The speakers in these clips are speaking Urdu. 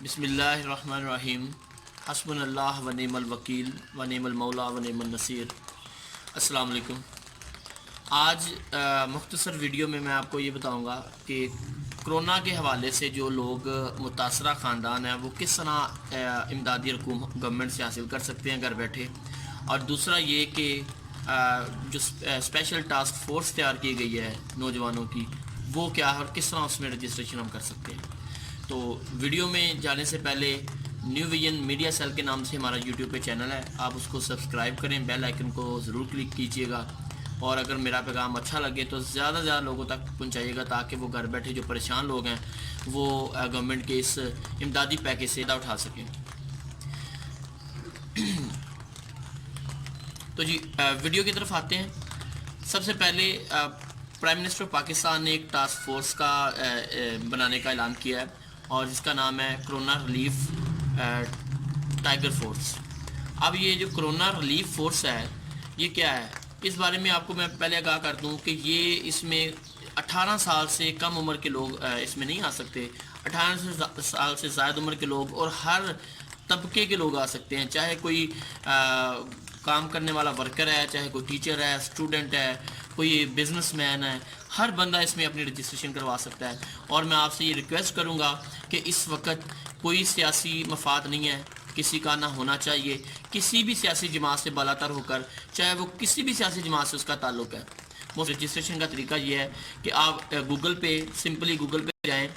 بسم اللہ الرحمن الرحیم حسبنا اللہ و نعم الوکیل و نعم المولا و نعم النصیر۔ السلام علیکم۔ آج مختصر ویڈیو میں آپ کو یہ بتاؤں گا کہ کرونا کے حوالے سے جو لوگ متاثرہ خاندان ہیں وہ کس طرح امدادی رقوم گورنمنٹ سے حاصل کر سکتے ہیں گھر بیٹھے، اور دوسرا یہ کہ جو اسپیشل ٹاسک فورس تیار کی گئی ہے نوجوانوں کی وہ کیا ہے اور کس طرح اس میں رجسٹریشن ہم کر سکتے ہیں۔ تو ویڈیو میں جانے سے پہلے نیو ویژن میڈیا سیل کے نام سے ہمارا یوٹیوب پہ چینل ہے، آپ اس کو سبسکرائب کریں، بیل آئیکن کو ضرور کلک کیجئے گا، اور اگر میرا پیغام اچھا لگے تو زیادہ سے زیادہ لوگوں تک پہنچائیے گا تاکہ وہ گھر بیٹھے جو پریشان لوگ ہیں وہ گورنمنٹ کے اس امدادی پیکیج سے فائدہ اٹھا سکیں۔ تو جی ویڈیو کی طرف آتے ہیں۔ سب سے پہلے پرائم منسٹر پاکستان نے ایک ٹاسک فورس کا بنانے کا اعلان کیا ہے، اور جس کا نام ہے کرونا ریلیف ٹائیگر فورس۔ اب یہ جو کرونا ریلیف فورس ہے یہ کیا ہے، اس بارے میں آپ کو میں پہلے آگاہ کر دوں کہ یہ اس میں 18 سال سے کم عمر کے لوگ اس میں نہیں آ سکتے، 18 سال سے زائد عمر کے لوگ اور ہر طبقے کے لوگ آ سکتے ہیں، چاہے کوئی کام کرنے والا ورکر ہے، چاہے کوئی ٹیچر ہے، اسٹوڈنٹ ہے، کوئی بزنس مین ہے، ہر بندہ اس میں اپنی رجسٹریشن کروا سکتا ہے۔ اور میں آپ سے یہ ریکویسٹ کروں گا کہ اس وقت کوئی سیاسی مفاد نہیں ہے، کسی کا نہ ہونا چاہیے، کسی بھی سیاسی جماعت سے بالاتر ہو کر، چاہے وہ کسی بھی سیاسی جماعت سے اس کا تعلق ہے۔ رجسٹریشن کا طریقہ یہ ہے کہ آپ گوگل پہ سمپلی گوگل پہ جائیں،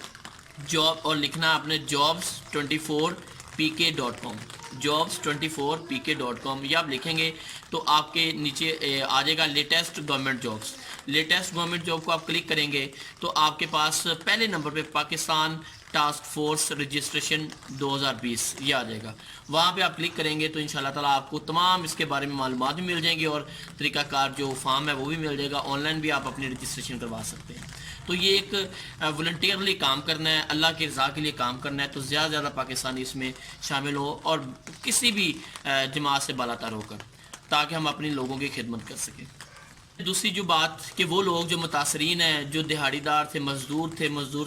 جاب اور لکھنا اپنے jobs24pk.com jobs24pk.com، یہ آپ لکھیں گے تو آپ کے نیچے آ جائے گا latest government jobs. Latest government job کو آپ کلک کریں گے تو آپ کے پاس پہلے نمبر پہ پاکستان ٹاسک فورس رجسٹریشن 2020 یہ آ جائے گا۔ وہاں پہ آپ کلک کریں گے تو انشاءاللہ تعالیٰ آپ کو تمام اس کے بارے میں معلومات بھی مل جائیں گی، اور طریقہ کار جو فارم ہے وہ بھی مل جائے گا، آن لائن بھی آپ اپنی رجسٹریشن کروا سکتے ہیں۔ تو یہ ایک والنٹیئرلی کام کرنا ہے، اللہ کی رضا کے لیے کام کرنا ہے، تو زیادہ سے زیادہ پاکستانی اس میں شامل ہو اور کسی بھی جماعت سے بالاتر ہو کر، تاکہ ہم اپنے لوگوں کی خدمت کر سکیں۔ دوسری جو بات کہ وہ لوگ جو متاثرین ہیں، جو دہاڑی دار تھے، مزدور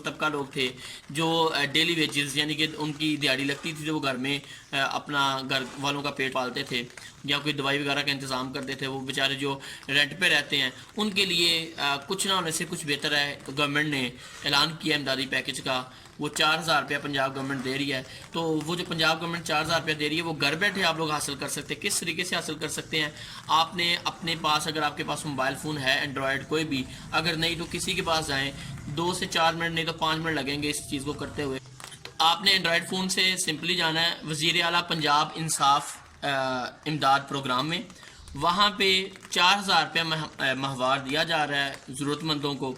طبقہ لوگ تھے، جو ڈیلی ویجز یعنی کہ ان کی دہاڑی لگتی تھی تو وہ گھر میں اپنا گھر والوں کا پیٹ پالتے تھے یا کوئی دوائی وغیرہ کا انتظام کرتے تھے، وہ بیچارے جو رینٹ پہ رہتے ہیں ان کے لیے کچھ نہ ہونے سے کچھ بہتر ہے۔ گورنمنٹ نے اعلان کیا امدادی پیکیج کا، وہ 4000 روپیہ پنجاب گورنمنٹ دے رہی ہے، تو وہ جو پنجاب گورنمنٹ 4000 روپیہ دے رہی ہے وہ گھر بیٹھے آپ لوگ حاصل کر سکتے ہیں۔ کس طریقے سے حاصل کر سکتے ہیں؟ آپ نے اپنے پاس، اگر آپ کے پاس موبائل فون ہے اینڈرائڈ کوئی بھی، اگر نہیں تو کسی کے پاس جائیں، 2 سے 4 منٹ نہیں تو 5 منٹ لگیں گے اس چیز کو کرتے ہوئے۔ آپ نے اینڈرائڈ فون سے سمپلی جانا ہے وزیر اعلیٰ پنجاب انصاف امداد پروگرام میں، وہاں پہ 4000 روپیہ ماہوار دیا جا رہا ہے ضرورت مندوں کو،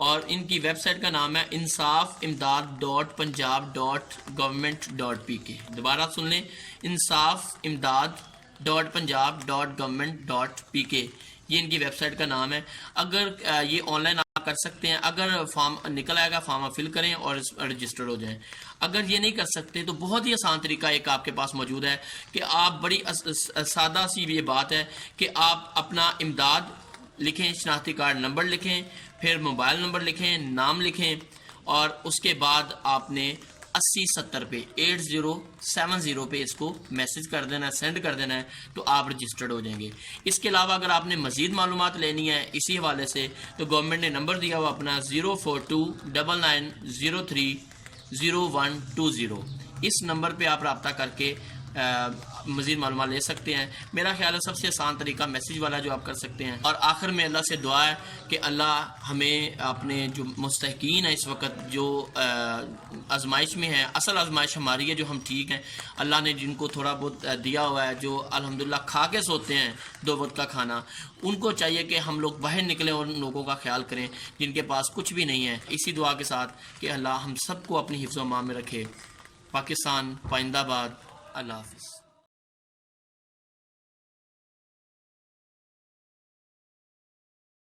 اور ان کی ویب سائٹ کا نام ہے insafimdad.punjab.government.pk۔ دوبارہ سن لیں، insafimdad.punjab.government.pk، یہ ان کی ویب سائٹ کا نام ہے۔ اگر یہ آن لائن آپ کر سکتے ہیں، اگر فارم نکل آئے گا فارم آپ فل کریں اور رجسٹرڈ ہو جائیں۔ اگر یہ نہیں کر سکتے تو بہت ہی آسان طریقہ ایک آپ کے پاس موجود ہے کہ آپ بڑی سادہ سی یہ بات ہے کہ آپ اپنا امداد لکھیں، شناختی کارڈ نمبر لکھیں، پھر موبائل نمبر لکھیں، نام لکھیں، اور اس کے بعد آپ نے 8070 پہ 8070 پہ اس کو میسج کر دینا ہے، سینڈ کر دینا ہے، تو آپ رجسٹرڈ ہو جائیں گے۔ اس کے علاوہ اگر آپ نے مزید معلومات لینی ہے اسی حوالے سے تو گورنمنٹ نے نمبر دیا ہوا اپنا 0429900120، اس نمبر پہ آپ رابطہ کر کے مزید معلومات لے سکتے ہیں۔ میرا خیال ہے سب سے آسان طریقہ میسج والا جو آپ کر سکتے ہیں۔ اور آخر میں اللہ سے دعا ہے کہ اللہ ہمیں اپنے جو مستحقین ہیں اس وقت جو آزمائش میں ہیں، اصل آزمائش ہماری ہے جو ہم ٹھیک ہیں، اللہ نے جن کو تھوڑا بہت دیا ہوا ہے، جو الحمدللہ کھا کے سوتے ہیں 2 وقت کا کھانا، ان کو چاہیے کہ ہم لوگ باہر نکلیں اور ان لوگوں کا خیال کریں جن کے پاس کچھ بھی نہیں ہے۔ اسی دعا کے ساتھ کہ اللہ ہم سب کو اپنی حفظ و امان میں رکھے۔ پاکستان پائندہ باد۔ اللہ حافظ۔